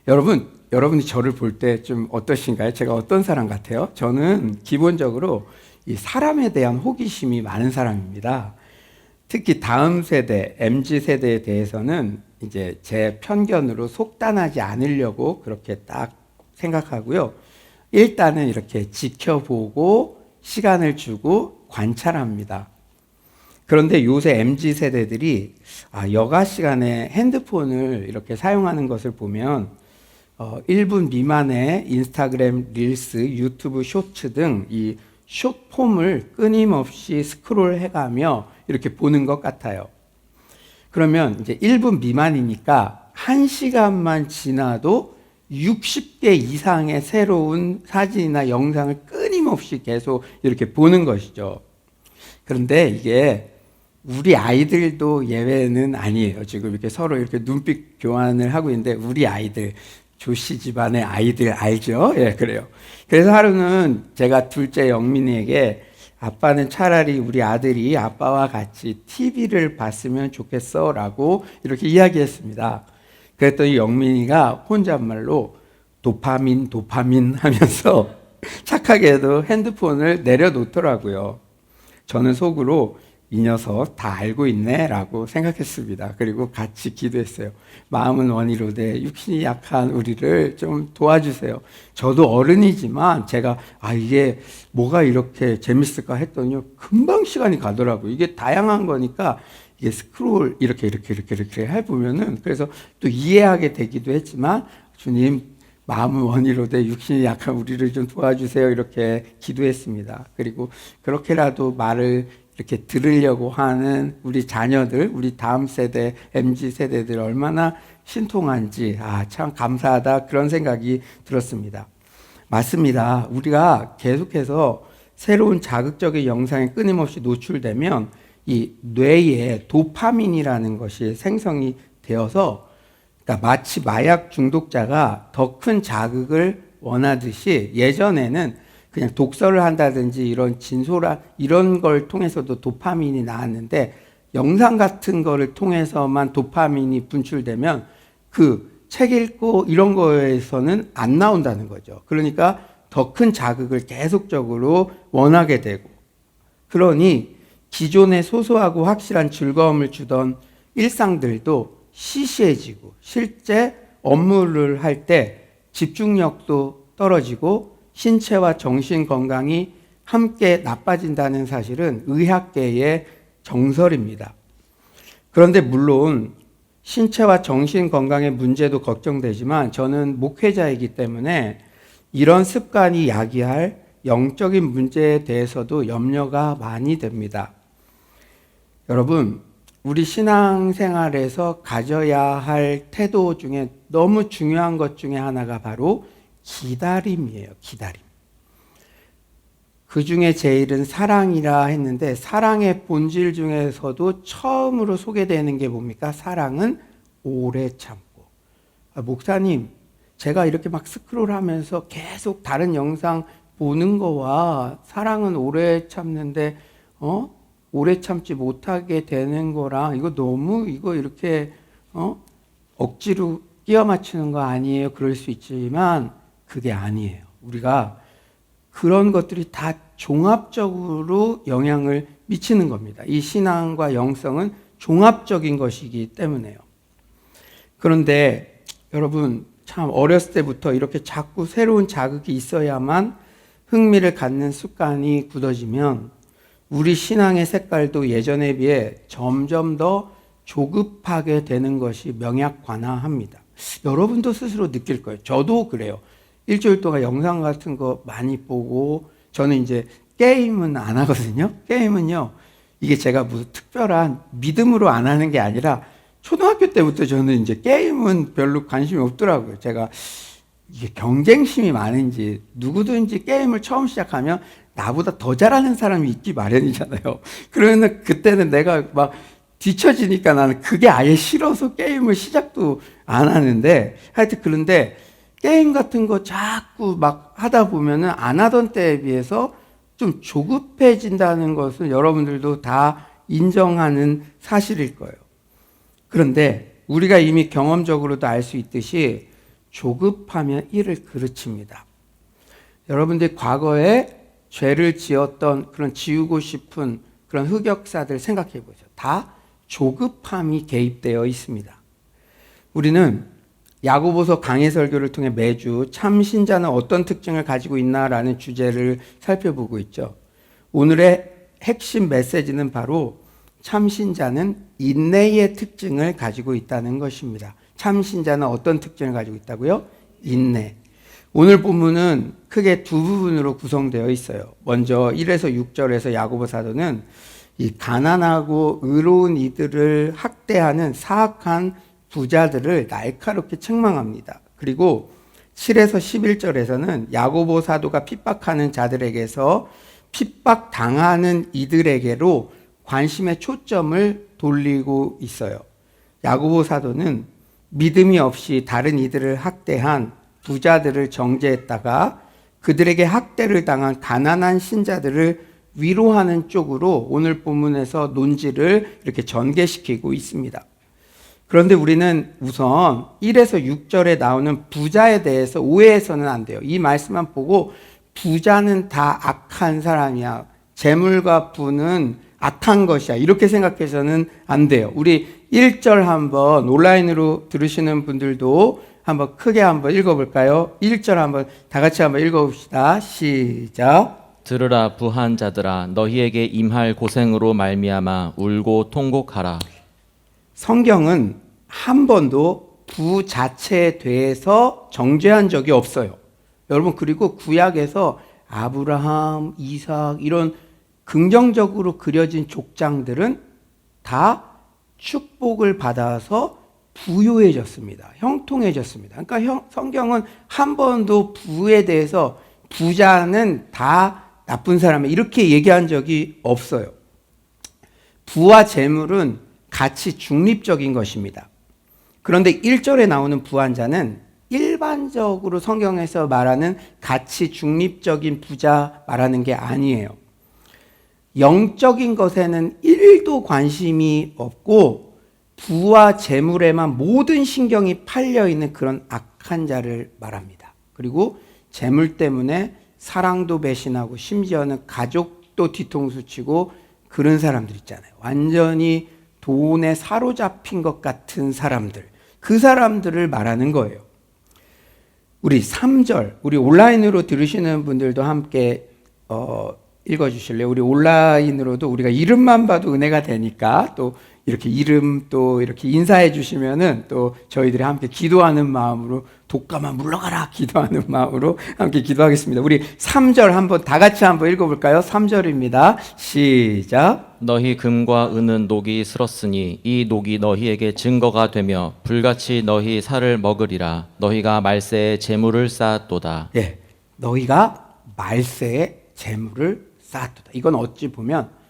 여러분이 저를 볼 때 좀 어떠신가요? 제가 어떤 사람 같아요? 저는 기본적으로 이 사람에 대한 호기심이 많은 사람입니다. 특히 다음 세대, MZ 세대에 대해서는 이제 제 편견으로 속단하지 않으려고 그렇게 딱 생각하고요. 일단은 이렇게 지켜보고 시간을 주고 관찰합니다. 그런데 요새 MZ 세대들이 여가 시간에 핸드폰을 이렇게 사용하는 것을 보면 1분 미만의 인스타그램 릴스, 유튜브 쇼츠 등 이 숏폼을 끊임없이 스크롤 해가며 이렇게 보는 것 같아요. 그러면 이제 1분 미만이니까 1시간만 지나도 60개 이상의 새로운 사진이나 영상을 끊임없이 계속 이렇게 보는 것이죠. 그런데 이게 우리 아이들도 예외는 아니에요. 지금 이렇게 서로 이렇게 눈빛 교환을 하고 있는데 우리 아이들, 조씨 집안의 아이들 알죠? 예, 그래요. 그래서 하루는 제가 둘째 영민이에게 아빠는 차라리 우리 아들이 아빠와 같이 TV를 봤으면 좋겠어 라고 이렇게 이야기했습니다. 그랬더니 영민이가 혼잣말로 도파민 하면서 착하게도 핸드폰을 내려놓더라고요. 저는 속으로 이 녀석 다 알고 있네 라고 생각했습니다. 그리고 같이 기도했어요. 마음은 원이로되 육신이 약한 우리를 좀 도와주세요. 저도 어른이지만 제가 이게 뭐가 이렇게 재밌을까 했더니 금방 시간이 가더라고요. 이게 다양한 거니까 이게 스크롤 이렇게 해보면은 그래서 또 이해하게 되기도 했지만 주님 마음은 원이로되 육신이 약한 우리를 좀 도와주세요 이렇게 기도했습니다. 그리고 그렇게라도 말을 이렇게 들으려고 하는 우리 자녀들, 우리 다음 세대, MZ 세대들 얼마나 신통한지 참 감사하다 그런 생각이 들었습니다. 맞습니다. 우리가 계속해서 새로운 자극적인 영상에 끊임없이 노출되면 이 뇌에 도파민이라는 것이 생성이 되어서 그러니까 마치 마약 중독자가 더 큰 자극을 원하듯이 예전에는 그냥 독서를 한다든지 이런 진솔한 이런 걸 통해서도 도파민이 나왔는데 영상 같은 거를 통해서만 도파민이 분출되면 그 책 읽고 이런 거에서는 안 나온다는 거죠. 그러니까 더 큰 자극을 계속적으로 원하게 되고 그러니 기존의 소소하고 확실한 즐거움을 주던 일상들도 시시해지고 실제 업무를 할 때 집중력도 떨어지고 신체와 정신 건강이 함께 나빠진다는 사실은 의학계의 정설입니다. 그런데 물론 신체와 정신 건강의 문제도 걱정되지만 저는 목회자이기 때문에 이런 습관이 야기할 영적인 문제에 대해서도 염려가 많이 됩니다. 여러분, 우리 신앙생활에서 가져야 할 태도 중에 너무 중요한 것 중에 하나가 바로 기다림이에요. 기다림. 그 중에 제일은 사랑이라 했는데 사랑의 본질 중에서도 처음으로 소개되는 게 뭡니까? 사랑은 오래 참고. 목사님, 제가 이렇게 막 스크롤하면서 계속 다른 영상 보는 거와 사랑은 오래 참는데 오래 참지 못하게 되는 거랑 이거 이렇게 억지로 끼워 맞추는 거 아니에요? 그럴 수 있지만 그게 아니에요. 우리가 그런 것들이 다 종합적으로 영향을 미치는 겁니다. 이 신앙과 영성은 종합적인 것이기 때문에요. 그런데 여러분 참 어렸을 때부터 이렇게 자꾸 새로운 자극이 있어야만 흥미를 갖는 습관이 굳어지면 우리 신앙의 색깔도 예전에 비해 점점 더 조급하게 되는 것이 명약관화합니다. 여러분도 스스로 느낄 거예요. 저도 그래요. 일주일 동안 영상 같은 거 많이 보고 저는 이제 게임은 안 하거든요. 게임은요. 이게 제가 무슨 특별한 믿음으로 안 하는 게 아니라 초등학교 때부터 저는 이제 게임은 별로 관심이 없더라고요. 제가 이게 경쟁심이 많은지 누구든지 게임을 처음 시작하면 나보다 더 잘하는 사람이 있기 마련이잖아요. 그러면 그때는 내가 막 뒤처지니까 나는 그게 아예 싫어서 게임을 시작도 안 하는데 하여튼 그런데 게임 같은 거 자꾸 막 하다 보면은 안 하던 때에 비해서 좀 조급해진다는 것을 여러분들도 다 인정하는 사실일 거예요. 그런데 우리가 이미 경험적으로도 알 수 있듯이 조급하며 이를 그르칩니다. 여러분들이 과거에 죄를 지었던 그런 지우고 싶은 그런 흑역사들 생각해 보죠. 다 조급함이 개입되어 있습니다. 우리는 야고보서 강해 설교를 통해 매주 참 신자는 어떤 특징을 가지고 있나라는 주제를 살펴보고 있죠. 오늘의 핵심 메시지는 바로 참 신자는 인내의 특징을 가지고 있다는 것입니다. 참 신자는 어떤 특징을 가지고 있다고요? 인내. 오늘 본문은 크게 두 부분으로 구성되어 있어요. 먼저 1에서 6절에서 야고보 사도는 이 가난하고 의로운 이들을 학대하는 사악한 부자들을 날카롭게 책망합니다. 그리고 7에서 11절에서는 야고보 사도가 핍박하는 자들에게서 핍박당하는 이들에게로 관심의 초점을 돌리고 있어요. 야고보 사도는 믿음이 없이 다른 이들을 학대한 부자들을 정죄했다가 그들에게 학대를 당한 가난한 신자들을 위로하는 쪽으로 오늘 본문에서 논지를 이렇게 전개시키고 있습니다. 그런데 우리는 우선 1에서 6절에 나오는 부자에 대해서 오해해서는 안 돼요. 이 말씀만 보고 부자는 다 악한 사람이야. 재물과 부는 악한 것이야. 이렇게 생각해서는 안 돼요. 우리 1절 한번 온라인으로 들으시는 분들도 한번 크게 한번 읽어볼까요? 1절 한번 다 같이 한번 읽어봅시다. 시작. 들으라 부한 자들아 너희에게 임할 고생으로 말미암아 울고 통곡하라. 성경은 한 번도 부 자체에 대해서 정죄한 적이 없어요. 여러분, 그리고 구약에서 아브라함, 이삭 이런 긍정적으로 그려진 족장들은 다 축복을 받아서 부유해졌습니다. 형통해졌습니다. 그러니까 성경은 한 번도 부에 대해서 부자는 다 나쁜 사람이 이렇게 얘기한 적이 없어요. 부와 재물은 가치 중립적인 것입니다. 그런데 1절에 나오는 부한 자는 일반적으로 성경에서 말하는 가치 중립적인 부자 말하는 게 아니에요. 영적인 것에는 1도 관심이 없고 부와 재물에만 모든 신경이 팔려 있는 그런 악한 자를 말합니다. 그리고 재물 때문에 사랑도 배신하고 심지어는 가족도 뒤통수 치고 그런 사람들 있잖아요. 완전히 돈에 사로잡힌 것 같은 사람들, 그 사람들을 말하는 거예요. 우리 3절, 우리 온라인으로 들으시는 분들도 함께 읽어주실래요? 우리 온라인으로도 우리가 이름만 봐도 은혜가 되니까 또 이렇게 이름 또 이렇게 인사해 주시면은 또 저희들이 함께 기도하는 마음으로 독감아 물러가라 기도하는 마음으로 함께 기도하겠습니다. 우리 3절 한번 다 같이 한번 읽어볼까요? 3절입니다. 시작. 너희 금과 은은 녹이 슬었으니 이 녹이 너희에게 증거가 되며 불같이 너희 살을 먹으리라. 너희가 말세에 재물을 쌓았도다. 예, 너희가 말세에 재물을 쌓았도다. 이건 어찌 보면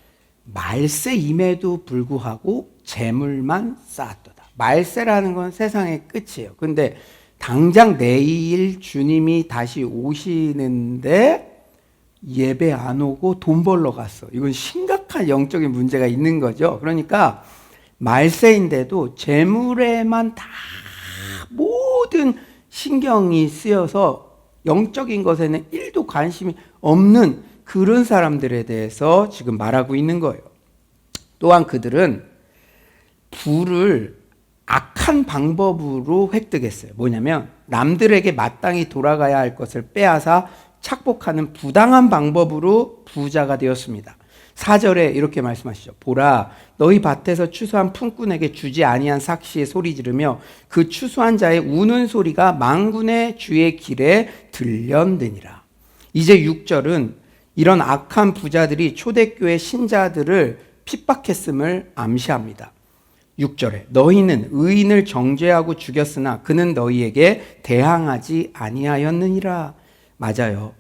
말세임에도 불구하고 재물만 쌓았도다. 말세라는 건 세상의 끝이에요. 근데 당장 내일 주님이 다시 오시는데 예배 안 오고 돈 벌러 갔어. 이건 심각한 영적인 문제가 있는 거죠. 그러니까 말세인데도 재물에만 다 모든 신경이 쓰여서 영적인 것에는 1도 관심이 없는 그런 사람들에 대해서 지금 말하고 있는 거예요. 또한 그들은 부를 악한 방법으로 획득했어요. 뭐냐면 남들에게 마땅히 돌아가야 할 것을 빼앗아 착복하는 부당한 방법으로 부자가 되었습니다. 4절에 이렇게 말씀하시죠. 보라, 너희 밭에서 추수한 품꾼에게 주지 아니한 삭시에 소리 지르며 그 추수한 자의 우는 소리가 만군의 주의 길에 들렸느니라. 이제 6절은 이런 악한 부자들이 초대교회 신자들을 핍박했음을 암시합니다. 6절에 너희는 의인을 정죄하고 죽였으나 그는 너희에게 대항하지 아니하였느니라. 맞아요.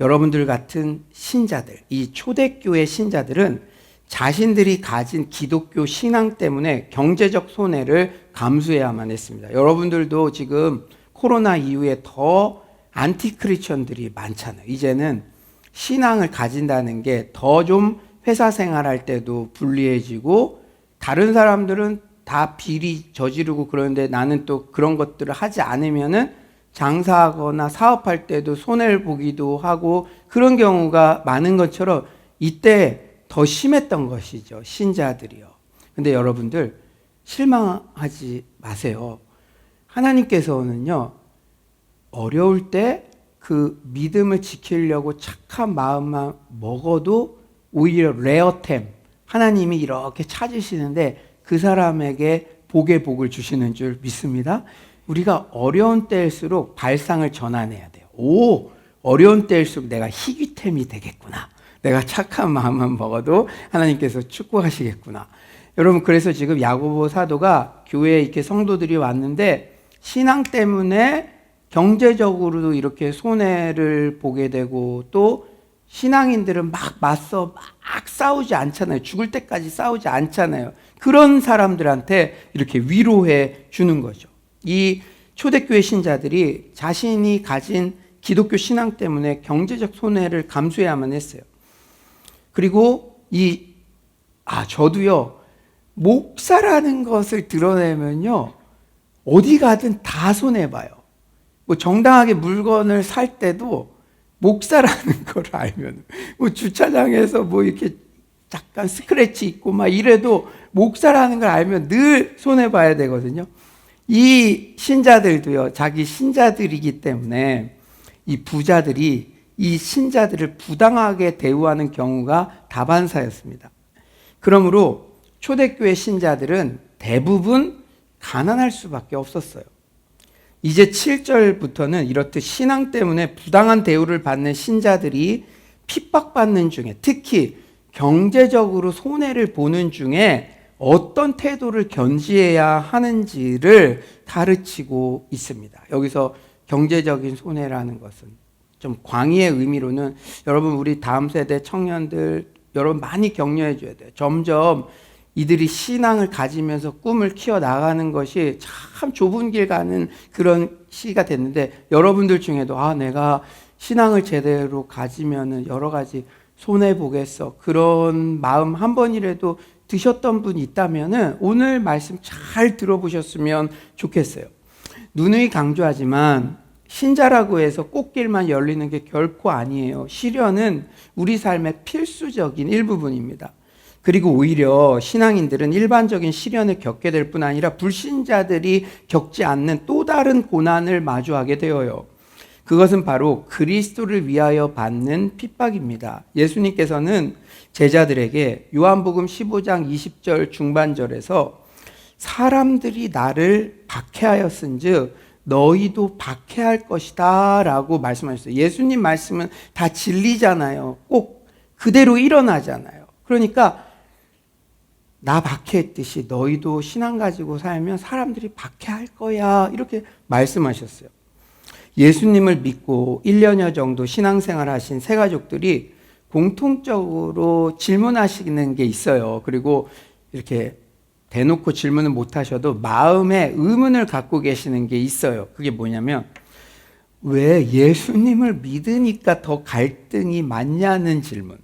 여러분들 같은 신자들, 이 초대교회 신자들은 자신들이 가진 기독교 신앙 때문에 경제적 손해를 감수해야만 했습니다. 여러분들도 지금 코로나 이후에 더 안티크리스천들이 많잖아요. 이제는 신앙을 가진다는 게 더 좀 회사 생활할 때도 불리해지고 다른 사람들은 다 비리 저지르고 그러는데 나는 또 그런 것들을 하지 않으면은 장사하거나 사업할 때도 손해를 보기도 하고 그런 경우가 많은 것처럼 이때 더 심했던 것이죠. 신자들이요. 근데 여러분들 실망하지 마세요. 하나님께서는요, 어려울 때 그 믿음을 지키려고 착한 마음만 먹어도 오히려 레어템, 하나님이 이렇게 찾으시는데 그 사람에게 복의 복을 주시는 줄 믿습니다. 우리가 어려운 때일수록 발상을 전환해야 돼요. 오, 어려운 때일수록 내가 희귀템이 되겠구나. 내가 착한 마음만 먹어도 하나님께서 축복하시겠구나. 여러분, 그래서 지금 야고보 사도가 교회에 이렇게 성도들이 왔는데 신앙 때문에 경제적으로도 이렇게 손해를 보게 되고 또 신앙인들은 막 맞서 막 싸우지 않잖아요. 죽을 때까지 싸우지 않잖아요. 그런 사람들한테 이렇게 위로해 주는 거죠. 이 초대교회 신자들이 자신이 가진 기독교 신앙 때문에 경제적 손해를 감수해야만 했어요. 그리고 저도요, 목사라는 것을 드러내면요, 어디 가든 다 손해봐요. 뭐 정당하게 물건을 살 때도 목사라는 걸 알면, 뭐 주차장에서 뭐 이렇게 잠깐 스크래치 있고 막 이래도 목사라는 걸 알면 늘 손해봐야 되거든요. 이 신자들도요, 자기 신자들이기 때문에 이 부자들이 이 신자들을 부당하게 대우하는 경우가 다반사였습니다. 그러므로 초대교회 신자들은 대부분 가난할 수밖에 없었어요. 이제 7절부터는 이렇듯 신앙 때문에 부당한 대우를 받는 신자들이 핍박받는 중에, 특히 경제적으로 손해를 보는 중에 어떤 태도를 견지해야 하는지를 가르치고 있습니다. 여기서 경제적인 손해라는 것은 좀 광의의 의미로는 여러분, 우리 다음 세대 청년들 여러분 많이 격려해 줘야 돼요. 점점 이들이 신앙을 가지면서 꿈을 키워나가는 것이 참 좁은 길 가는 그런 시기가 됐는데, 여러분들 중에도 내가 신앙을 제대로 가지면 여러 가지 손해보겠어, 그런 마음 한 번이라도 드셨던 분이 있다면 오늘 말씀 잘 들어보셨으면 좋겠어요. 누누이 강조하지만 신자라고 해서 꽃길만 열리는 게 결코 아니에요. 시련은 우리 삶의 필수적인 일부분입니다. 그리고 오히려 신앙인들은 일반적인 시련을 겪게 될 뿐 아니라 불신자들이 겪지 않는 또 다른 고난을 마주하게 되어요. 그것은 바로 그리스도를 위하여 받는 핍박입니다. 예수님께서는 제자들에게 요한복음 15장 20절 중반절에서 사람들이 나를 박해하였은즉 너희도 박해할 것이다 라고 말씀하셨어요. 예수님 말씀은 다 진리잖아요. 꼭 그대로 일어나잖아요. 그러니까 나 박해했듯이 너희도 신앙 가지고 살면 사람들이 박해할 거야, 이렇게 말씀하셨어요. 예수님을 믿고 1년여 정도 신앙생활 하신 세 가족들이 공통적으로 질문하시는 게 있어요. 그리고 이렇게 대놓고 질문을 못 하셔도 마음에 의문을 갖고 계시는 게 있어요. 그게 뭐냐면, 왜 예수님을 믿으니까 더 갈등이 많냐는 질문.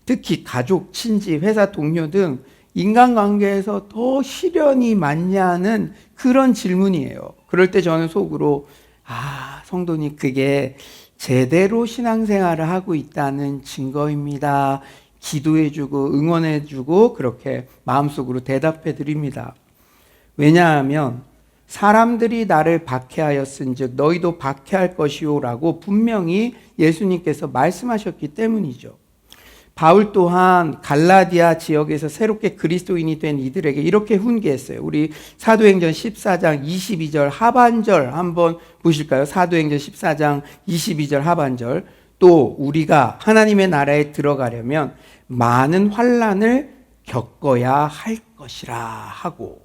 특히 가족, 친지, 회사 동료 등 인간관계에서 더 시련이 많냐는 그런 질문이에요. 그럴 때 저는 속으로 성도님, 그게 제대로 신앙생활을 하고 있다는 증거입니다. 기도해주고 응원해주고 그렇게 마음속으로 대답해 드립니다. 왜냐하면 사람들이 나를 박해하였은즉 너희도 박해할 것이요라고 분명히 예수님께서 말씀하셨기 때문이죠. 바울 또한 갈라디아 지역에서 새롭게 그리스도인이 된 이들에게 이렇게 훈계했어요. 우리 사도행전 14장 22절 하반절 한번 보실까요? 사도행전 14장 22절 하반절. 또 우리가 하나님의 나라에 들어가려면 많은 환난을 겪어야 할 것이라 하고,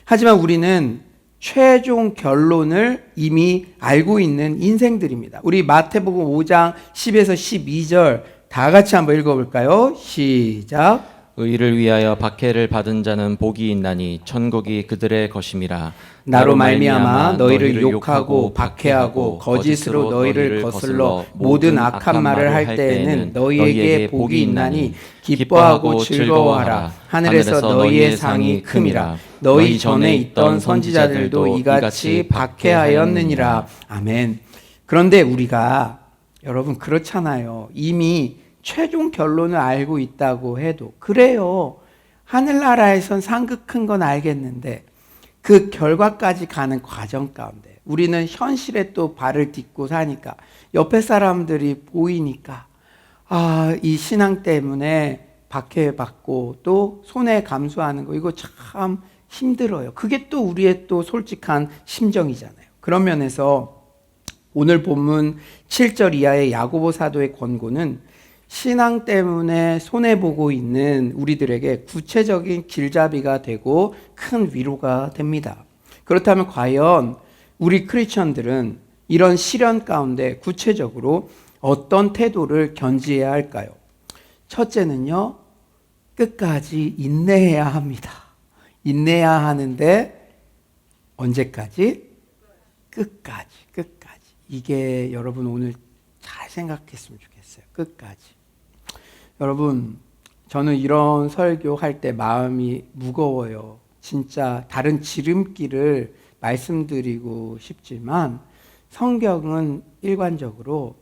하지만 우리는 최종 결론을 이미 알고 있는 인생들입니다. 우리 마태복음 5장 10에서 12절 다 같이 한번 읽어볼까요? 시작. 의를 위하여 박해를 받은 자는 복이 있나니 천국이 그들의 것임이라. 나로 말미암아 너희를 욕하고 박해하고 거짓으로 너희를 거슬러 모든 악한 말을 할 때에는 너희에게 복이 있나니 기뻐하고 즐거워하라. 하늘에서 너희의 상이 큼이라. 너희 전에 있던 선지자들도 이같이 박해하였느니라. 아멘. 그런데 우리가 여러분 그렇잖아요. 이미 최종 결론을 알고 있다고 해도 그래요. 하늘나라에선 상급 큰 건 알겠는데 그 결과까지 가는 과정 가운데 우리는 현실에 또 발을 딛고 사니까 옆에 사람들이 보이니까 이 신앙 때문에 박해받고 또 손해 감수하는 거 이거 참 힘들어요. 그게 또 우리의 또 솔직한 심정이잖아요. 그런 면에서 오늘 본문 7절 이하의 야고보 사도의 권고는 신앙 때문에 손해보고 있는 우리들에게 구체적인 길잡이가 되고 큰 위로가 됩니다. 그렇다면 과연 우리 크리스천들은 이런 시련 가운데 구체적으로 어떤 태도를 견지해야 할까요? 첫째는요, 끝까지 인내해야 합니다. 인내해야 하는데 언제까지? 끝까지. 이게 여러분 오늘 잘 생각했으면 좋겠어요. 끝까지. 여러분, 저는 이런 설교할 때 마음이 무거워요. 진짜 다른 지름길을 말씀드리고 싶지만 성경은 일관적으로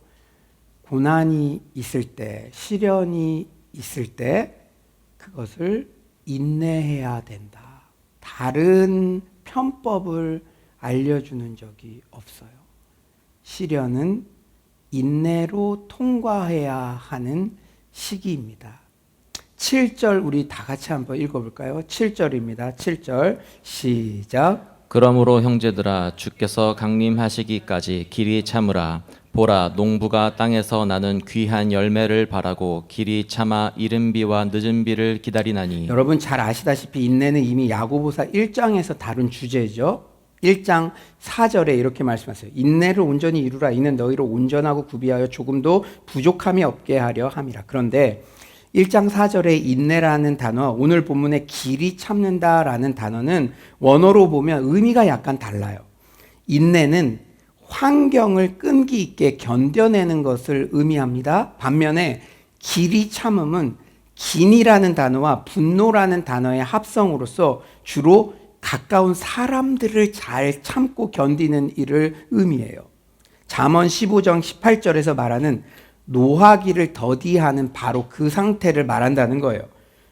고난이 있을 때, 시련이 있을 때 그것을 인내해야 된다. 다른 편법을 알려주는 적이 없어요. 시련은 인내로 통과해야 하는 시기입니다. 7절 우리 다 같이 한번 읽어볼까요? 7절입니다. 7절 시작. 그러므로 형제들아 주께서 강림하시기까지 길이 참으라. 보라 농부가 땅에서 나는 귀한 열매를 바라고 길이 참아 이른 비와 늦은 비를 기다리나니. 여러분 잘 아시다시피 인내는 이미 야고보사 1장에서 다룬 주제죠. 1장 4절에 이렇게 말씀하세요. 인내를 온전히 이루라. 이는 너희를 온전하고 구비하여 조금도 부족함이 없게 하려 함이라. 그런데 1장 4절에 인내라는 단어, 오늘 본문에 길이 참는다라는 단어는 원어로 보면 의미가 약간 달라요. 인내는 환경을 끈기 있게 견뎌내는 것을 의미합니다. 반면에 길이 참음은 긴이라는 단어와 분노라는 단어의 합성으로서 주로 가까운 사람들을 잘 참고 견디는 일을 의미해요. 잠언 15장 18절에서 말하는 노하기를 더디하는 바로 그 상태를 말한다는 거예요.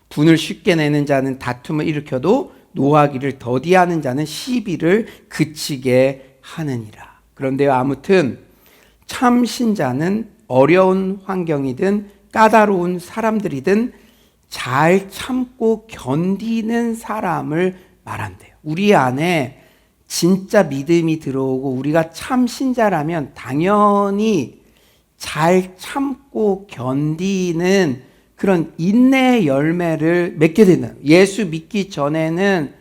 분을 쉽게 내는 자는 다툼을 일으켜도 노하기를 더디하는 자는 시비를 그치게 하느니라. 그런데요, 아무튼 참 신자는 어려운 환경이든 까다로운 사람들이든 잘 참고 견디는 사람을 말한대요. 우리 안에 진짜 믿음이 들어오고 우리가 참 신자라면 당연히 잘 참고 견디는 그런 인내의 열매를 맺게 된다. 예수 믿기 전에는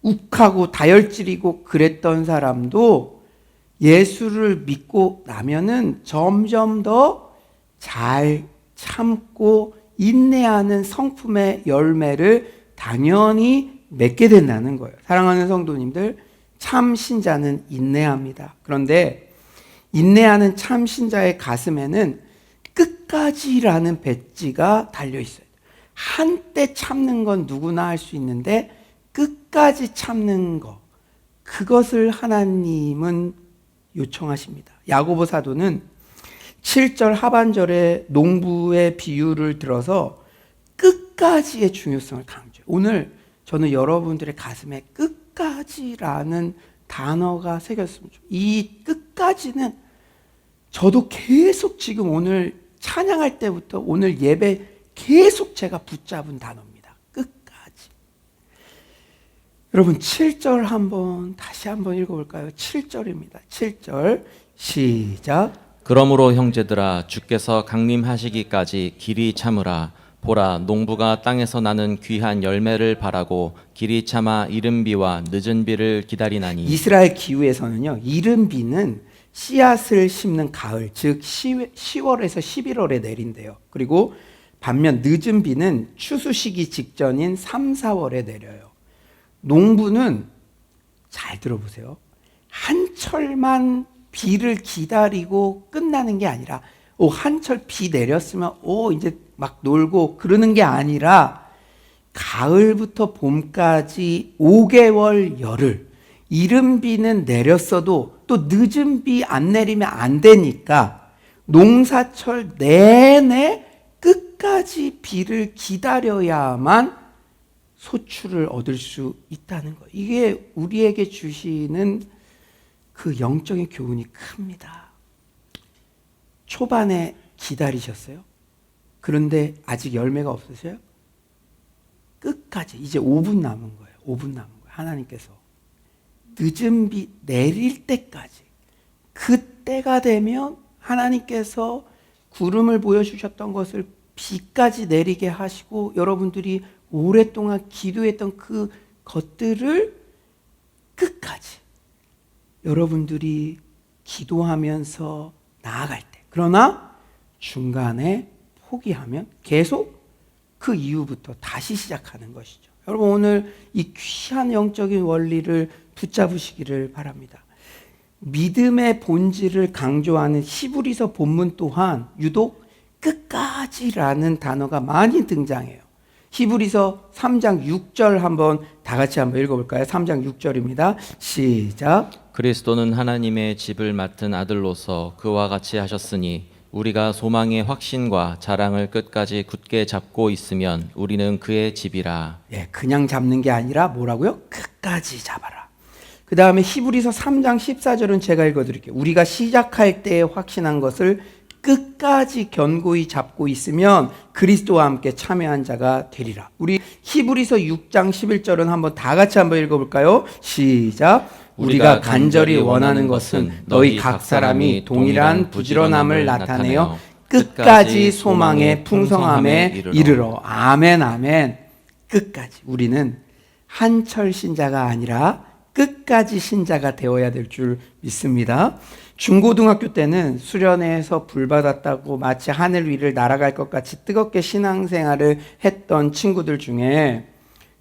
욱하고 다혈질이고 그랬던 사람도 예수를 믿고 나면은 점점 더 잘 참고 인내하는 성품의 열매를 당연히 맺게 된다는 거예요. 사랑하는 성도님들, 참 신자는 인내합니다. 그런데 인내하는 참 신자의 가슴에는 끝까지라는 배지가 달려 있어요. 한때 참는 건 누구나 할 수 있는데 끝까지 참는 거, 그것을 하나님은 요청하십니다. 야고보 사도는 7절 하반절에 농부의 비유를 들어서 끝까지의 중요성을 강조해요. 오늘 저는 여러분들의 가슴에 끝까지라는 단어가 새겼으면 좋겠어요. 이 끝까지는 저도 계속 지금 오늘 찬양할 때부터 오늘 예배 계속 제가 붙잡은 단어입니다. 끝까지. 여러분 7절 다시 한번 읽어볼까요? 7절입니다. 7절 시작. 그러므로 형제들아 주께서 강림하시기까지 길이 참으라. 보라 농부가 땅에서 나는 귀한 열매를 바라고 길이 참아 이른 비와 늦은 비를 기다리나니. 이스라엘 기후에서는요, 이른 비는 씨앗을 심는 가을, 즉 10월에서 11월에 내린대요. 그리고 반면 늦은 비는 추수시기 직전인 3, 4월에 내려요. 농부는 잘 들어보세요. 한철만 비를 기다리고 끝나는 게 아니라 한철 비 내렸으면 이제 막 놀고 그러는 게 아니라 가을부터 봄까지 5개월 열흘 이른 비는 내렸어도 또 늦은 비 안 내리면 안 되니까 농사철 내내 끝까지 비를 기다려야만 소출을 얻을 수 있다는 거예요. 이게 우리에게 주시는 그 영적인 교훈이 큽니다. 초반에 기다리셨어요? 그런데 아직 열매가 없으세요? 끝까지 이제 5분 남은 거예요. 5분 남은 거예요. 하나님께서 늦은 비 내릴 때까지 그때가 되면 하나님께서 구름을 보여주셨던 것을 비까지 내리게 하시고 여러분들이 오랫동안 기도했던 그 것들을 끝까지 여러분들이 기도하면서 나아갈 때 그러나 중간에 포기하면 계속 그 이후부터 다시 시작하는 것이죠. 여러분 오늘 이 귀한 영적인 원리를 붙잡으시기를 바랍니다. 믿음의 본질을 강조하는 히브리서 본문 또한 유독 끝까지라는 단어가 많이 등장해요. 히브리서 3장 6절 한번 다 같이 한번 읽어볼까요? 3장 6절입니다. 시작. 그리스도는 하나님의 집을 맡은 아들로서 그와 같이 하셨으니 우리가 소망의 확신과 자랑을 끝까지 굳게 잡고 있으면 우리는 그의 집이라. 그냥 잡는 게 아니라 뭐라고요? 끝까지 잡아라. 그 다음에 히브리서 3장 14절은 제가 읽어드릴게요. 우리가 시작할 때에 확신한 것을 끝까지 견고히 잡고 있으면 그리스도와 함께 참여한 자가 되리라. 우리 히브리서 6장 11절은 한번 다 같이 한번 읽어볼까요? 시작. 우리가 간절히 원하는 것은 너희 각 사람이 동일한 부지런함을 나타내어 끝까지 소망의 풍성함에 이르러. 아멘 아멘. 끝까지. 우리는 한철 신자가 아니라 끝까지 신자가 되어야 될 줄 믿습니다. 중고등학교 때는 수련회에서 불 받았다고 마치 하늘 위를 날아갈 것 같이 뜨겁게 신앙생활을 했던 친구들 중에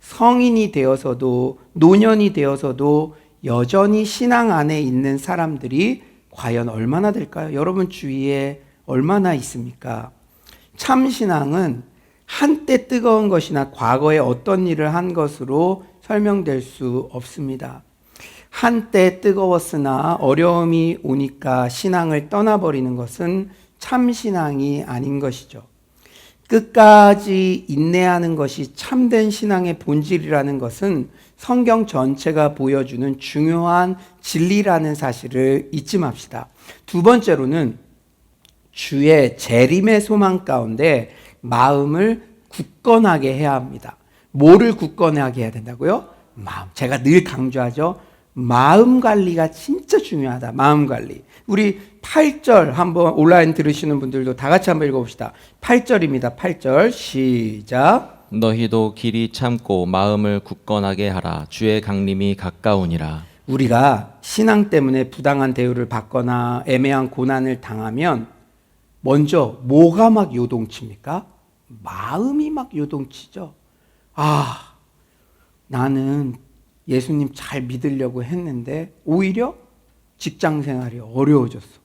성인이 되어서도 노년이 되어서도 여전히 신앙 안에 있는 사람들이 과연 얼마나 될까요? 여러분 주위에 얼마나 있습니까? 참 신앙은 한때 뜨거운 것이나 과거에 어떤 일을 한 것으로 설명될 수 없습니다. 한때 뜨거웠으나 어려움이 오니까 신앙을 떠나버리는 것은 참 신앙이 아닌 것이죠. 끝까지 인내하는 것이 참된 신앙의 본질이라는 것은 성경 전체가 보여주는 중요한 진리라는 사실을 잊지 맙시다. 두 번째로는 주의 재림의 소망 가운데 마음을 굳건하게 해야 합니다. 뭐를 굳건하게 해야 된다고요? 마음. 제가 늘 강조하죠. 마음 관리가 진짜 중요하다. 마음 관리. 우리 8절 한번 온라인 들으시는 분들도 다 같이 한번 읽어봅시다. 8절입니다. 8절 시작. 너희도 길이 참고 마음을 굳건하게 하라. 주의 강림이 가까우니라. 우리가 신앙 때문에 부당한 대우를 받거나 애매한 고난을 당하면 먼저 뭐가 막 요동칩니까? 마음이 막 요동치죠. 나는 예수님 잘 믿으려고 했는데 오히려 직장 생활이 어려워졌어.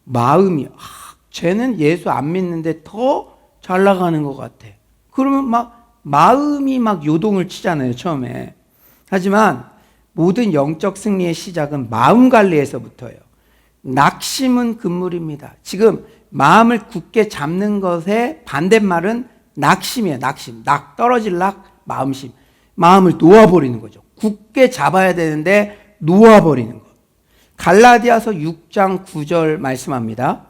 마음이 쟤는 예수 안 믿는데 더 잘 나가는 것 같아. 그러면 막 마음이 막 요동을 치잖아요, 처음에. 하지만 모든 영적 승리의 시작은 마음 관리에서부터예요. 낙심은 금물입니다. 지금 마음을 굳게 잡는 것의 반대말은 낙심이에요. 낙심. 떨어질 마음심. 마음을 놓아버리는 거죠. 굳게 잡아야 되는데 놓아버리는 것. 갈라디아서 6장 9절 말씀합니다.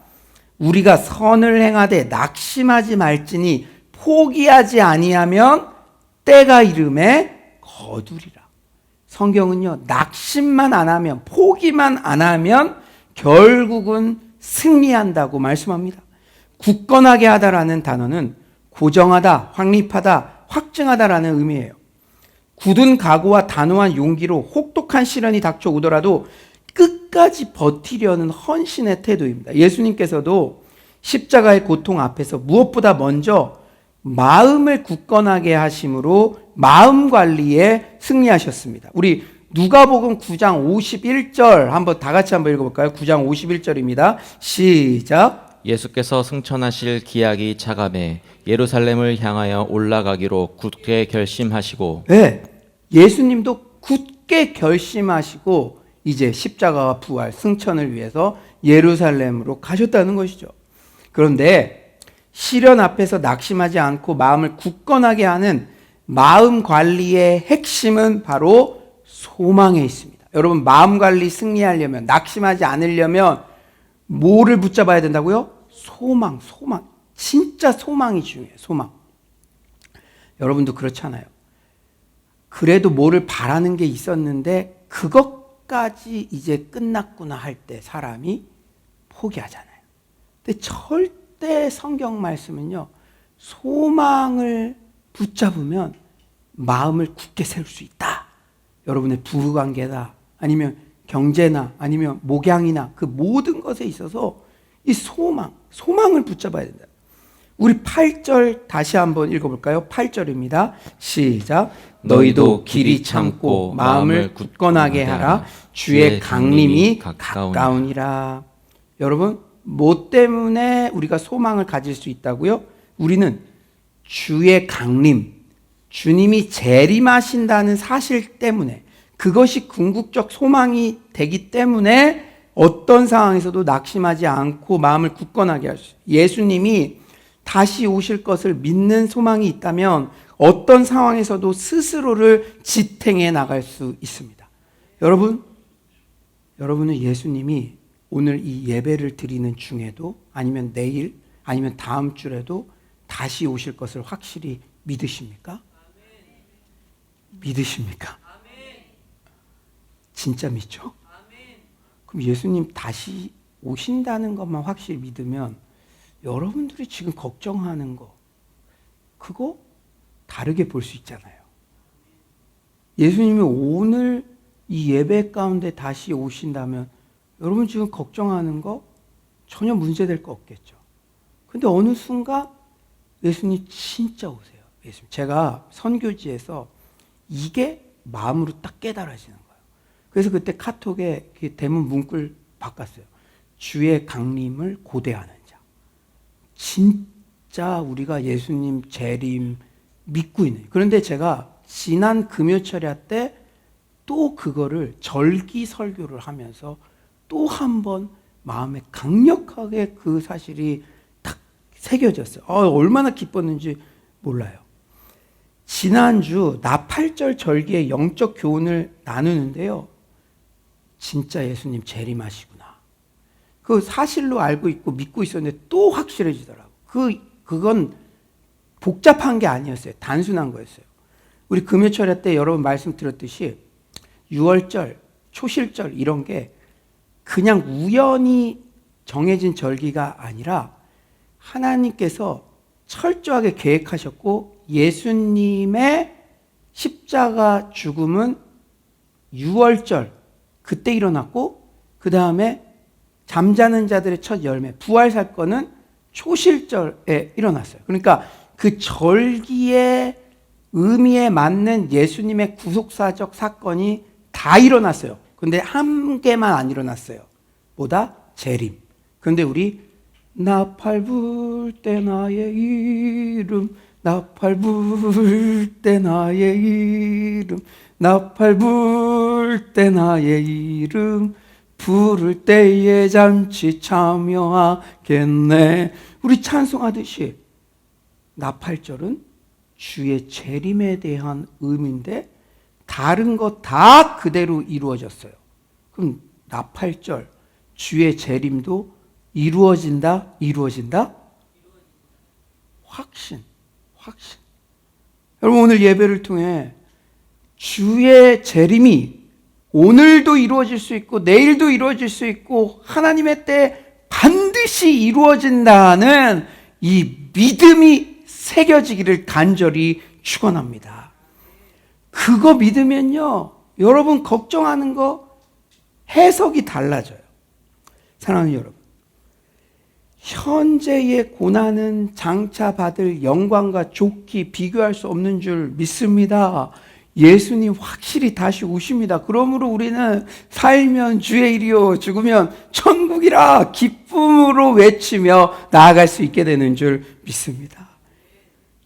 우리가 선을 행하되 낙심하지 말지니 포기하지 아니하면 때가 이름에 거두리라. 성경은요, 낙심만 안 하면, 포기만 안 하면 결국은 승리한다고 말씀합니다. 굳건하게 하다라는 단어는 고정하다, 확립하다, 확증하다라는 의미예요. 굳은 각오와 단호한 용기로 혹독한 시련이 닥쳐오더라도 끝까지 버티려는 헌신의 태도입니다. 예수님께서도 십자가의 고통 앞에서 무엇보다 먼저 마음을 굳건하게 하심으로 마음 관리에 승리하셨습니다. 우리 누가복음 9장 51절 한번 다 같이 한번 읽어볼까요? 9장 51절입니다. 시작. 예수께서 승천하실 기약이 차감해 예루살렘을 향하여 올라가기로 굳게 결심하시고 네, 예수님도 굳게 결심하시고 이제 십자가와 부활, 승천을 위해서 예루살렘으로 가셨다는 것이죠. 그런데 시련 앞에서 낙심하지 않고 마음을 굳건하게 하는 마음 관리의 핵심은 바로 소망에 있습니다. 여러분, 마음 관리 승리하려면, 낙심하지 않으려면 뭐를 붙잡아야 된다고요? 소망. 진짜 소망이 중요해요. 소망. 여러분도 그렇잖아요. 그래도 뭐를 바라는 게 있었는데 그것까지 이제 끝났구나 할 때 사람이 포기하잖아요. 근데 절대 성경 말씀은요, 소망을 붙잡으면 마음을 굳게 세울 수 있다. 여러분의 부부관계다, 아니면 경제나, 아니면 목양이나 그 모든 것에 있어서 이 소망을 붙잡아야 된다. 우리 8절 다시 한번 읽어볼까요? 8절입니다. 시작. 너희도 길이 참고 마음을 굳건하게 하라. 주의 강림이 가까우니라. 여러분, 뭐 때문에 우리가 소망을 가질 수 있다고요? 우리는 주의 강림, 주님이 재림하신다는 사실 때문에, 그것이 궁극적 소망이 되기 때문에 어떤 상황에서도 낙심하지 않고 마음을 굳건하게 할 수 있어요. 예수님이 다시 오실 것을 믿는 소망이 있다면 어떤 상황에서도 스스로를 지탱해 나갈 수 있습니다. 여러분은 예수님이 오늘 이 예배를 드리는 중에도, 아니면 내일, 아니면 다음 주에도 다시 오실 것을 확실히 믿으십니까? 믿으십니까? 진짜 믿죠? 그럼 예수님 다시 오신다는 것만 확실히 믿으면 여러분들이 지금 걱정하는 거, 그거 다르게 볼 수 있잖아요. 예수님이 오늘 이 예배 가운데 다시 오신다면 여러분 지금 걱정하는 거 전혀 문제될 거 없겠죠. 근데 어느 순간 예수님 진짜 오세요. 예수님. 제가 선교지에서 이게 마음으로 딱 깨달아지는 거예요. 그래서 그때 카톡에 대문 문구를 바꿨어요. 주의 강림을 고대하는 자. 진짜 우리가 예수님 재림 믿고 있는. 그런데 제가 지난 금요철야 때 또 그거를 절기 설교를 하면서 또 한 번 마음에 강력하게 그 사실이 딱 새겨졌어요. 얼마나 기뻤는지 몰라요. 지난주 나팔절 절기의 영적 교훈을 나누는데요, 진짜 예수님 재림하시구나, 그 사실로 알고 있고 믿고 있었는데 또 확실해지더라고요. 그건 복잡한 게 아니었어요. 단순한 거였어요. 우리 금요철야 때 여러분 말씀드렸듯이 6월절, 초실절 이런 게 그냥 우연히 정해진 절기가 아니라 하나님께서 철저하게 계획하셨고, 예수님의 십자가 죽음은 6월절 그때 일어났고, 그 다음에 잠자는 자들의 첫 열매 부활 사건은 초실절에 일어났어요. 그러니까 그 절기의 의미에 맞는 예수님의 구속사적 사건이 다 일어났어요. 근데 한 개만 안 일어났어요. 뭐다? 재림. 그런데 우리 나팔 불 때 나의 이름, 나팔 불 때 나의 이름, 나팔 불 때 나의 이름, 부를 때에 잔치 참여하겠네. 우리 찬송하듯이 나팔절은 주의 재림에 대한 의미인데 다른 것 다 그대로 이루어졌어요. 그럼 나팔절, 주의 재림도 이루어진다? 확신. 여러분, 오늘 예배를 통해 주의 재림이 오늘도 이루어질 수 있고 내일도 이루어질 수 있고 하나님의 때 반드시 이루어진다는 이 믿음이 새겨지기를 간절히 축원합니다. 그거 믿으면요, 여러분 걱정하는 거 해석이 달라져요. 사랑하는 여러분, 현재의 고난은 장차 받을 영광과 좋기 비교할 수 없는 줄 믿습니다. 예수님 확실히 다시 오십니다. 그러므로 우리는 살면 주의 일이요 죽으면 천국이라 기쁨으로 외치며 나아갈 수 있게 되는 줄 믿습니다.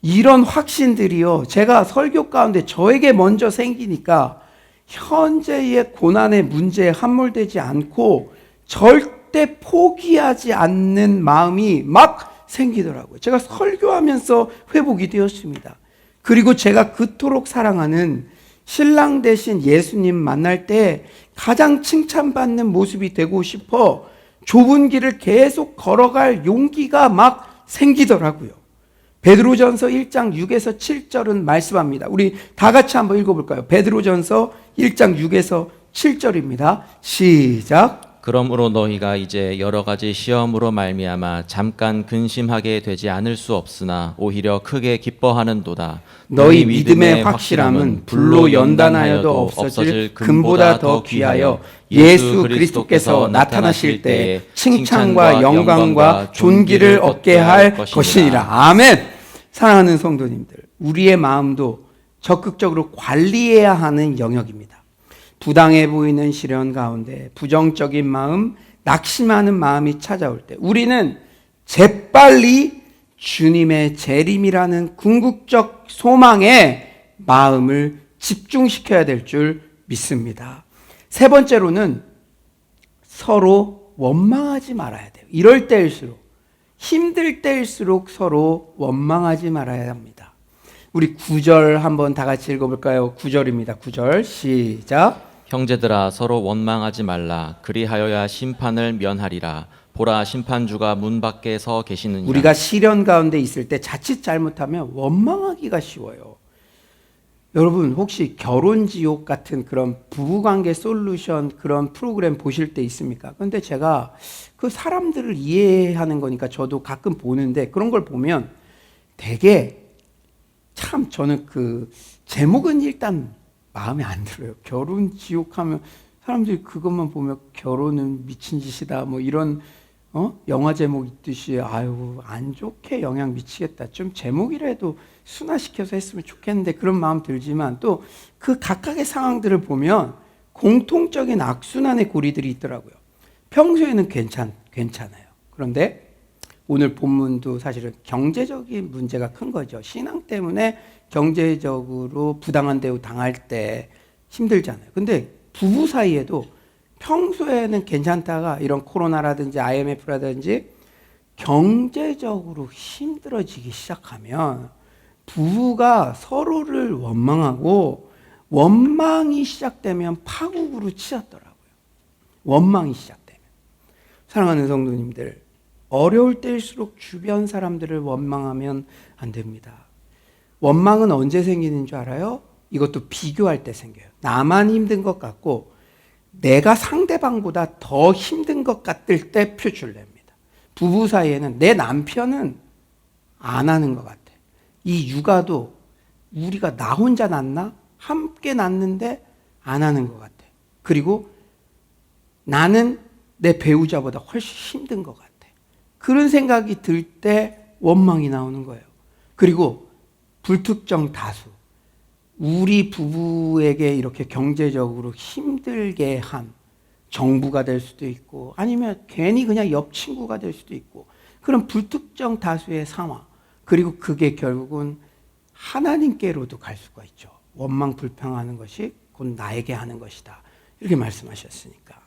이런 확신들이요, 제가 설교 가운데 저에게 먼저 생기니까 현재의 고난의 문제에 함몰되지 않고 절대 포기하지 않는 마음이 막 생기더라고요. 제가 설교하면서 회복이 되었습니다. 그리고 제가 그토록 사랑하는 신랑 되신 예수님 만날 때 가장 칭찬받는 모습이 되고 싶어 좁은 길을 계속 걸어갈 용기가 막 생기더라고요. 베드로전서 1장 6에서 7절은 말씀합니다. 우리 다 같이 한번 읽어볼까요? 베드로전서 1장 6에서 7절입니다. 시작. 그러므로 너희가 이제 여러 가지 시험으로 말미암아 잠깐 근심하게 되지 않을 수 없으나 오히려 크게 기뻐하는도다. 너희 믿음의 확실함은 불로 연단하여도 없어질 금보다 더 귀하여 예수 그리스도께서 나타나실 때에 칭찬과 영광과 존귀를 얻게 할 것이니라. 아멘. 사랑하는 성도님들, 우리의 마음도 적극적으로 관리해야 하는 영역입니다. 부당해 보이는 시련 가운데 부정적인 마음, 낙심하는 마음이 찾아올 때 우리는 재빨리 주님의 재림이라는 궁극적 소망에 마음을 집중시켜야 될 줄 믿습니다. 세 번째로는 서로 원망하지 말아야 돼요. 이럴 때일수록, 힘들 때일수록 서로 원망하지 말아야 합니다. 우리 9절 한번 다 같이 읽어볼까요? 9절입니다. 9절 시작. 형제들아 서로 원망하지 말라. 그리하여야 심판을 면하리라. 보라 심판주가 문 밖에 서 계시느니라. 우리가 시련 가운데 있을 때 자칫 잘못하면 원망하기가 쉬워요. 여러분 혹시 결혼지옥 같은 그런 부부관계 솔루션 그런 프로그램 보실 때 있습니까? 그런데 제가 그 사람들을 이해하는 거니까 저도 가끔 보는데 그런 걸 보면 되게 참 저는 그 제목은 일단 마음에 안 들어요. 결혼지옥 하면 사람들이 그것만 보면 결혼은 미친 짓이다 뭐 이런 영화 제목 있듯이 아유 안 좋게 영향 미치겠다. 좀 제목이라도 순화시켜서 했으면 좋겠는데 그런 마음 들지만 또 그 각각의 상황들을 보면 공통적인 악순환의 고리들이 있더라고요. 평소에는 괜찮아요. 그런데 오늘 본문도 사실은 경제적인 문제가 큰 거죠. 신앙 때문에 경제적으로 부당한 대우 당할 때 힘들잖아요. 근데 부부 사이에도 평소에는 괜찮다가 이런 코로나라든지 IMF라든지 경제적으로 힘들어지기 시작하면 부부가 서로를 원망하고 원망이 시작되면 파국으로 치닫더라고요. 원망이 시작되면. 사랑하는 성도님들, 어려울 때일수록 주변 사람들을 원망하면 안 됩니다. 원망은 언제 생기는 줄 알아요? 이것도 비교할 때 생겨요. 나만 힘든 것 같고 내가 상대방보다 더 힘든 것 같을 때 표출됩니다. 부부 사이에는 내 남편은 안 하는 것 같아. 이 육아도 우리가 나 혼자 낳나? 함께 낳는데 안 하는 것 같아. 그리고 나는 내 배우자보다 훨씬 힘든 것 같아. 그런 생각이 들 때 원망이 나오는 거예요. 그리고 불특정 다수. 우리 부부에게 이렇게 경제적으로 힘들게 한 정부가 될 수도 있고 아니면 괜히 그냥 옆 친구가 될 수도 있고 그런 불특정 다수의 상황. 그리고 그게 결국은 하나님께로도 갈 수가 있죠. 원망 불평하는 것이 곧 나에게 하는 것이다. 이렇게 말씀하셨으니까.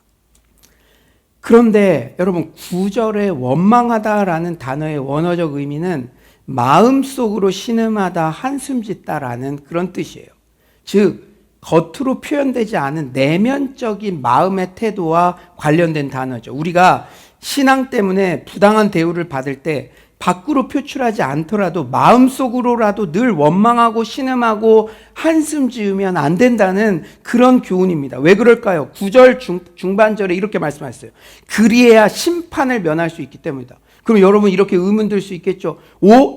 그런데 여러분 9절에 원망하다라는 단어의 원어적 의미는 마음속으로 신음하다 한숨 짓다라는 그런 뜻이에요. 즉 겉으로 표현되지 않은 내면적인 마음의 태도와 관련된 단어죠. 우리가 신앙 때문에 부당한 대우를 받을 때 밖으로 표출하지 않더라도 마음속으로라도 늘 원망하고 신음하고 한숨 지으면 안 된다는 그런 교훈입니다. 왜 그럴까요? 9절 중반절에 이렇게 말씀하셨어요. 그리해야 심판을 면할 수 있기 때문이다. 그럼 여러분 이렇게 의문 들 수 있겠죠.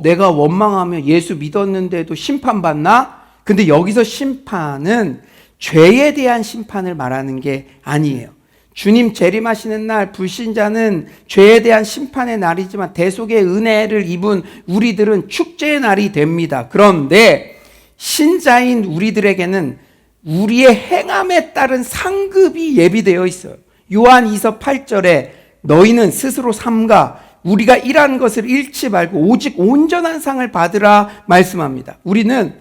내가 원망하면 예수 믿었는데도 심판받나? 근데 여기서 심판은 죄에 대한 심판을 말하는 게 아니에요. 주님 재림하시는 날 불신자는 죄에 대한 심판의 날이지만 대속의 은혜를 입은 우리들은 축제의 날이 됩니다. 그런데 신자인 우리들에게는 우리의 행함에 따른 상급이 예비되어 있어요. 요한 2서 8절에 너희는 스스로 삼가 우리가 일한 것을 잃지 말고 오직 온전한 상을 받으라 말씀합니다. 우리는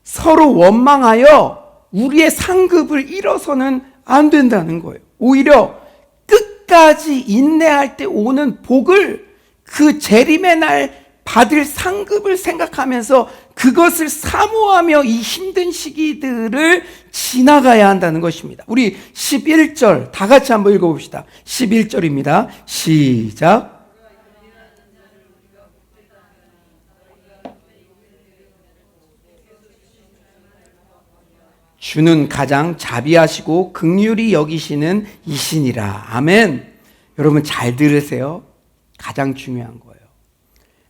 서로 원망하여 우리의 상급을 잃어서는 안 된다는 거예요. 오히려 끝까지 인내할 때 오는 복을 그 재림의 날 받을 상급을 생각하면서 그것을 사모하며 이 힘든 시기들을 지나가야 한다는 것입니다. 우리 11절 다 같이 한번 읽어봅시다. 11절입니다. 시작. 주는 가장 자비하시고 긍휼히 여기시는 이시니라. 아멘. 여러분 잘 들으세요. 가장 중요한 거예요.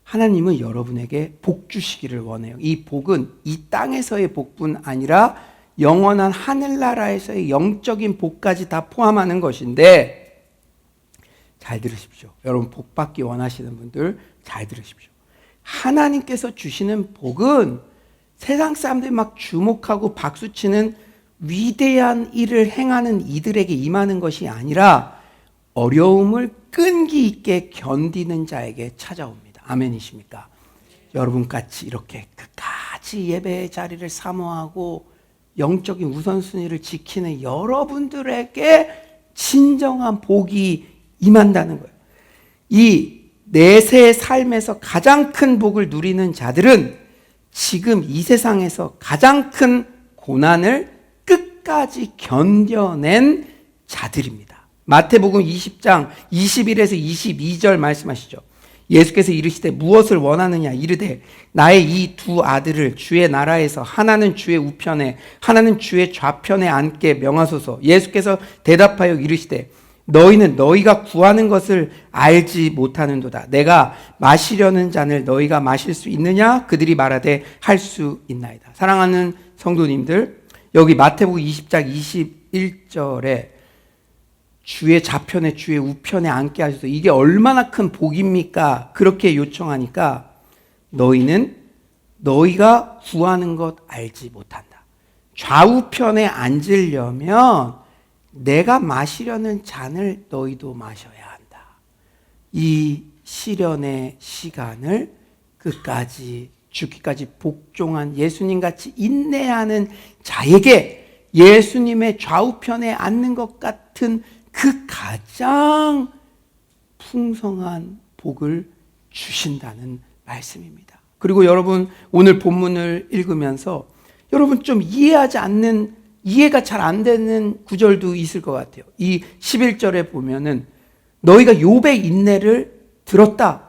하나님은 여러분에게 복 주시기를 원해요. 이 복은 이 땅에서의 복뿐 아니라 영원한 하늘나라에서의 영적인 복까지 다 포함하는 것인데, 잘 들으십시오. 여러분 복 받기 원하시는 분들 잘 들으십시오. 하나님께서 주시는 복은 세상 사람들이 막 주목하고 박수치는 위대한 일을 행하는 이들에게 임하는 것이 아니라 어려움을 끈기 있게 견디는 자에게 찾아옵니다. 아멘이십니까? 여러분같이 이렇게 끝까지 예배의 자리를 사모하고 영적인 우선순위를 지키는 여러분들에게 진정한 복이 임한다는 거예요. 이 내세의 삶에서 가장 큰 복을 누리는 자들은 지금 이 세상에서 가장 큰 고난을 끝까지 견뎌낸 자들입니다. 마태복음 20장 21에서 22절 말씀하시죠. 예수께서 이르시되 무엇을 원하느냐 이르되 나의 이 두 아들을 주의 나라에서 하나는 주의 우편에 하나는 주의 좌편에 앉게 명하소서. 예수께서 대답하여 이르시되 너희는 너희가 구하는 것을 알지 못하는도다. 내가 마시려는 잔을 너희가 마실 수 있느냐? 그들이 말하되 할 수 있나이다. 사랑하는 성도님들, 여기 마태복음 20장 21절에 주의 좌편에 주의 우편에 앉게 하셔서 이게 얼마나 큰 복입니까? 그렇게 요청하니까 너희는 너희가 구하는 것 알지 못한다. 좌우편에 앉으려면 내가 마시려는 잔을 너희도 마셔야 한다. 이 시련의 시간을 끝까지 죽기까지 복종한 예수님같이 인내하는 자에게 예수님의 좌우편에 앉는 것 같은 그 가장 풍성한 복을 주신다는 말씀입니다. 그리고 여러분 오늘 본문을 읽으면서 여러분 좀 이해가 잘 안 되는 구절도 있을 것 같아요. 이 11절에 보면은 너희가 욥의 인내를 들었다.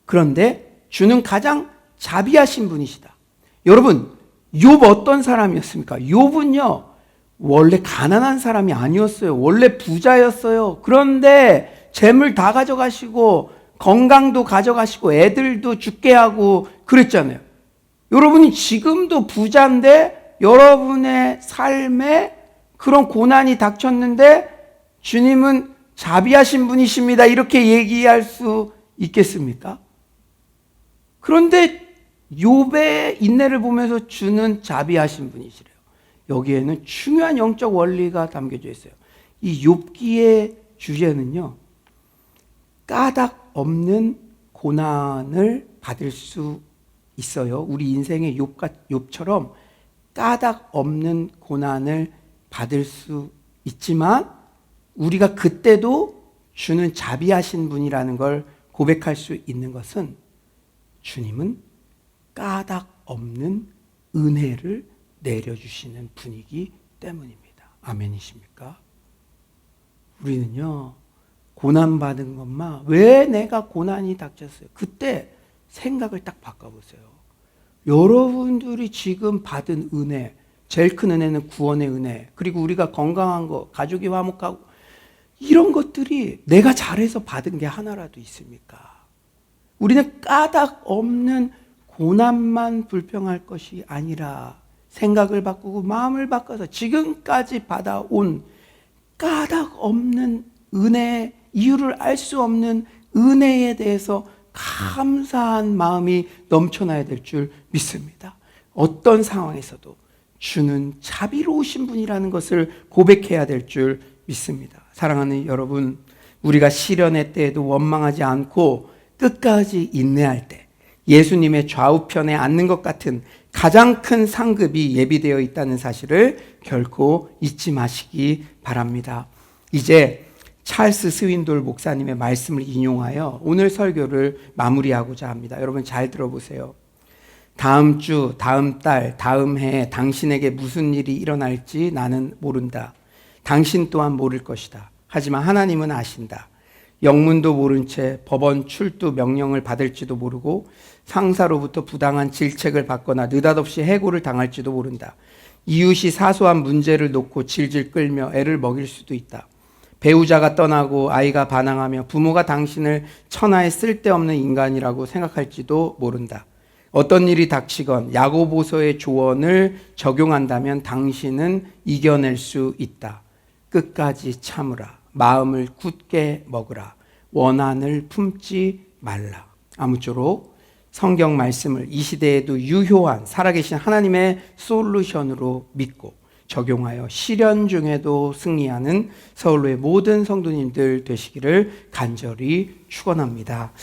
그런데 주는 가장 자비하신 분이시다. 여러분 욥 어떤 사람이었습니까? 욥은요 원래 가난한 사람이 아니었어요. 원래 부자였어요. 그런데 재물 다 가져가시고 건강도 가져가시고 애들도 죽게 하고 그랬잖아요. 여러분이 지금도 부자인데 여러분의 삶에 그런 고난이 닥쳤는데 주님은 자비하신 분이십니다. 이렇게 얘기할 수 있겠습니까? 그런데 욥의 인내를 보면서 주는 자비하신 분이시래요. 여기에는 중요한 영적 원리가 담겨져 있어요. 이 욥기의 주제는요, 까닭 없는 고난을 받을 수 있어요. 우리 인생의 욥처럼 까닭 없는 고난을 받을 수 있지만 우리가 그때도 주는 자비하신 분이라는 걸 고백할 수 있는 것은 주님은 까닭 없는 은혜를 내려주시는 분이기 때문입니다. 아멘이십니까? 우리는요 고난받은 것만 왜 내가 고난이 닥쳤어요? 그때 생각을 딱 바꿔보세요. 여러분들이 지금 받은 은혜, 제일 큰 은혜는 구원의 은혜, 그리고 우리가 건강한 거, 가족이 화목하고 이런 것들이 내가 잘해서 받은 게 하나라도 있습니까? 우리는 까닭 없는 고난만 불평할 것이 아니라 생각을 바꾸고 마음을 바꿔서 지금까지 받아온 까닭 없는 은혜, 이유를 알 수 없는 은혜에 대해서 감사한 마음이 넘쳐나야 될 줄 믿습니다. 어떤 상황에서도 주는 자비로우신 분이라는 것을 고백해야 될 줄 믿습니다. 사랑하는 여러분, 우리가 시련의 때에도 원망하지 않고 끝까지 인내할 때 예수님의 좌우편에 앉는 것 같은 가장 큰 상급이 예비되어 있다는 사실을 결코 잊지 마시기 바랍니다. 이제 찰스 스윈돌 목사님의 말씀을 인용하여 오늘 설교를 마무리하고자 합니다. 여러분 잘 들어보세요. 다음 주, 다음 달, 다음 해에 당신에게 무슨 일이 일어날지 나는 모른다. 당신 또한 모를 것이다. 하지만 하나님은 아신다. 영문도 모른 채 법원 출두 명령을 받을지도 모르고 상사로부터 부당한 질책을 받거나 느닷없이 해고를 당할지도 모른다. 이웃이 사소한 문제를 놓고 질질 끌며 애를 먹일 수도 있다. 배우자가 떠나고 아이가 반항하며 부모가 당신을 천하의 쓸데없는 인간이라고 생각할지도 모른다. 어떤 일이 닥치건 야고보서의 조언을 적용한다면 당신은 이겨낼 수 있다. 끝까지 참으라. 마음을 굳게 먹으라. 원한을 품지 말라. 아무쪼록 성경 말씀을 이 시대에도 유효한 살아계신 하나님의 솔루션으로 믿고 적용하여 시련 중에도 승리하는 서울로의 모든 성도님들 되시기를 간절히 축원합니다.